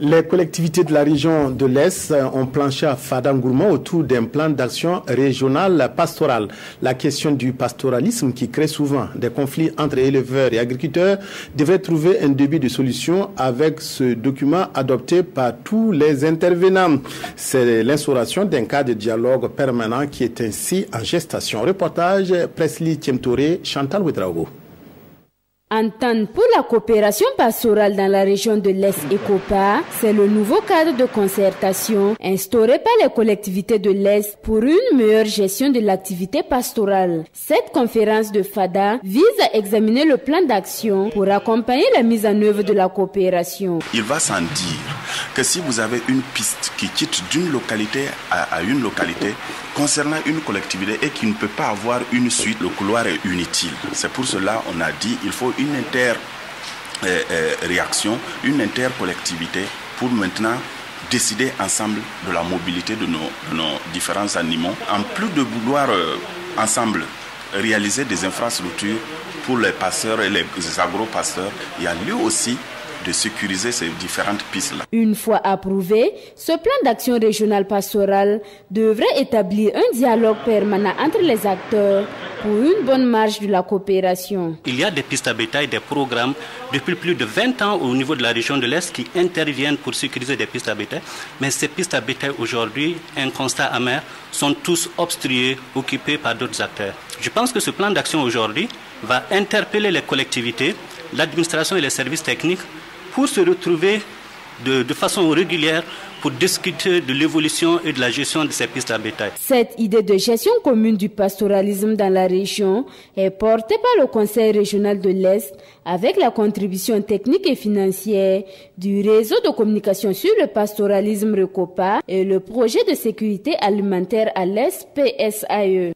Les collectivités de la région de l'Est ont planché à Fada-Ngourma autour d'un plan d'action régional pastoral. La question du pastoralisme qui crée souvent des conflits entre éleveurs et agriculteurs devrait trouver un début de solution avec ce document adopté par tous les intervenants. C'est l'instauration d'un cadre de dialogue permanent qui est ainsi en gestation. Reportage Presley Tiemtoré, Chantal Ouedraogo. Entente pour la coopération pastorale dans la région de l'Est ECOPA, c'est le nouveau cadre de concertation instauré par les collectivités de l'Est pour une meilleure gestion de l'activité pastorale. Cette conférence de FADA vise à examiner le plan d'action pour accompagner la mise en œuvre de la coopération. Il va sans dire que si vous avez une piste qui quitte d'une localité à une localité concernant une collectivité et qui ne peut pas avoir une suite, le couloir est inutile. C'est pour cela qu'on a dit qu'il faut une réaction, une intercollectivité pour maintenant décider ensemble de la mobilité de nos différents animaux. En plus de vouloir ensemble réaliser des infrastructures pour les pasteurs et les agro-pasteurs, il y a lieu aussi de sécuriser ces différentes pistes-là. Une fois approuvé, ce plan d'action régional pastoral devrait établir un dialogue permanent entre les acteurs pour une bonne marche de la coopération. Il y a des pistes à bétail, des programmes depuis plus de 20 ans au niveau de la région de l'Est qui interviennent pour sécuriser des pistes à bétail. Mais ces pistes à bétail aujourd'hui, un constat amer, sont tous obstrués, occupés par d'autres acteurs. Je pense que ce plan d'action aujourd'hui va interpeller les collectivités, l'administration et les services techniques pour se retrouver de façon régulière pour discuter de l'évolution et de la gestion de ces pistes à bétail. Cette idée de gestion commune du pastoralisme dans la région est portée par le Conseil régional de l'Est avec la contribution technique et financière du réseau de communication sur le pastoralisme RECOPA et le projet de sécurité alimentaire à l'Est PSAE.